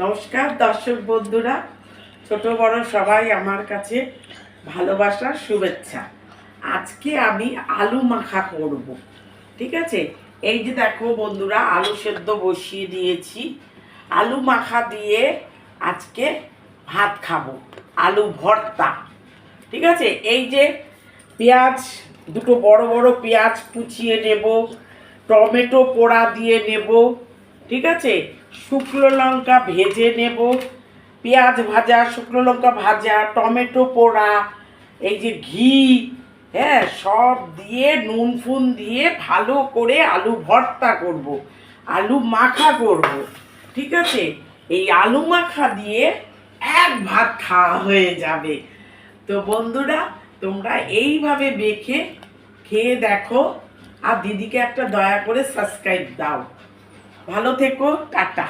নমস্কার দর্শক বন্ধুরা, ছোট বড় সবাই আমার কাছে ভালোবাসার শুভেচ্ছা। আজকে আমি আলু মাখা করব, ঠিক আছে। এই যে দেখো বন্ধুরা, আলু সেদ্ধ বসিয়ে দিয়েছি। আলু মাখা দিয়ে আজকে ভাত খাবো, আলু ভর্তা, ঠিক আছে। এই যে পেঁয়াজ, দুটো বড় বড় পেঁয়াজ কুচিয়ে নেব, টমেটো পোড়া দিয়ে নেব, ঠিক আছে। শুকনো লঙ্কা ভেজে নেব, পেঁয়াজ ভাজা, শুকনো লঙ্কা ভাজা, টমেটো পোড়া, এই যে ঘি, হ্যাঁ, সব দিয়ে নুন ফুন দিয়ে ভালো করে আলু ভর্তা করব, আলু মাখা করব, ঠিক আছে। এই আলু মাখা দিয়ে এক ভাত খাওয়া হয়ে যাবে। তো বন্ধুরা, তোমরা এইভাবে মেখে খেয়ে দেখো, আর দিদিকে একটা দয়া করে সাবস্ক্রাইব দাও। ভালো থেকো, টাটা।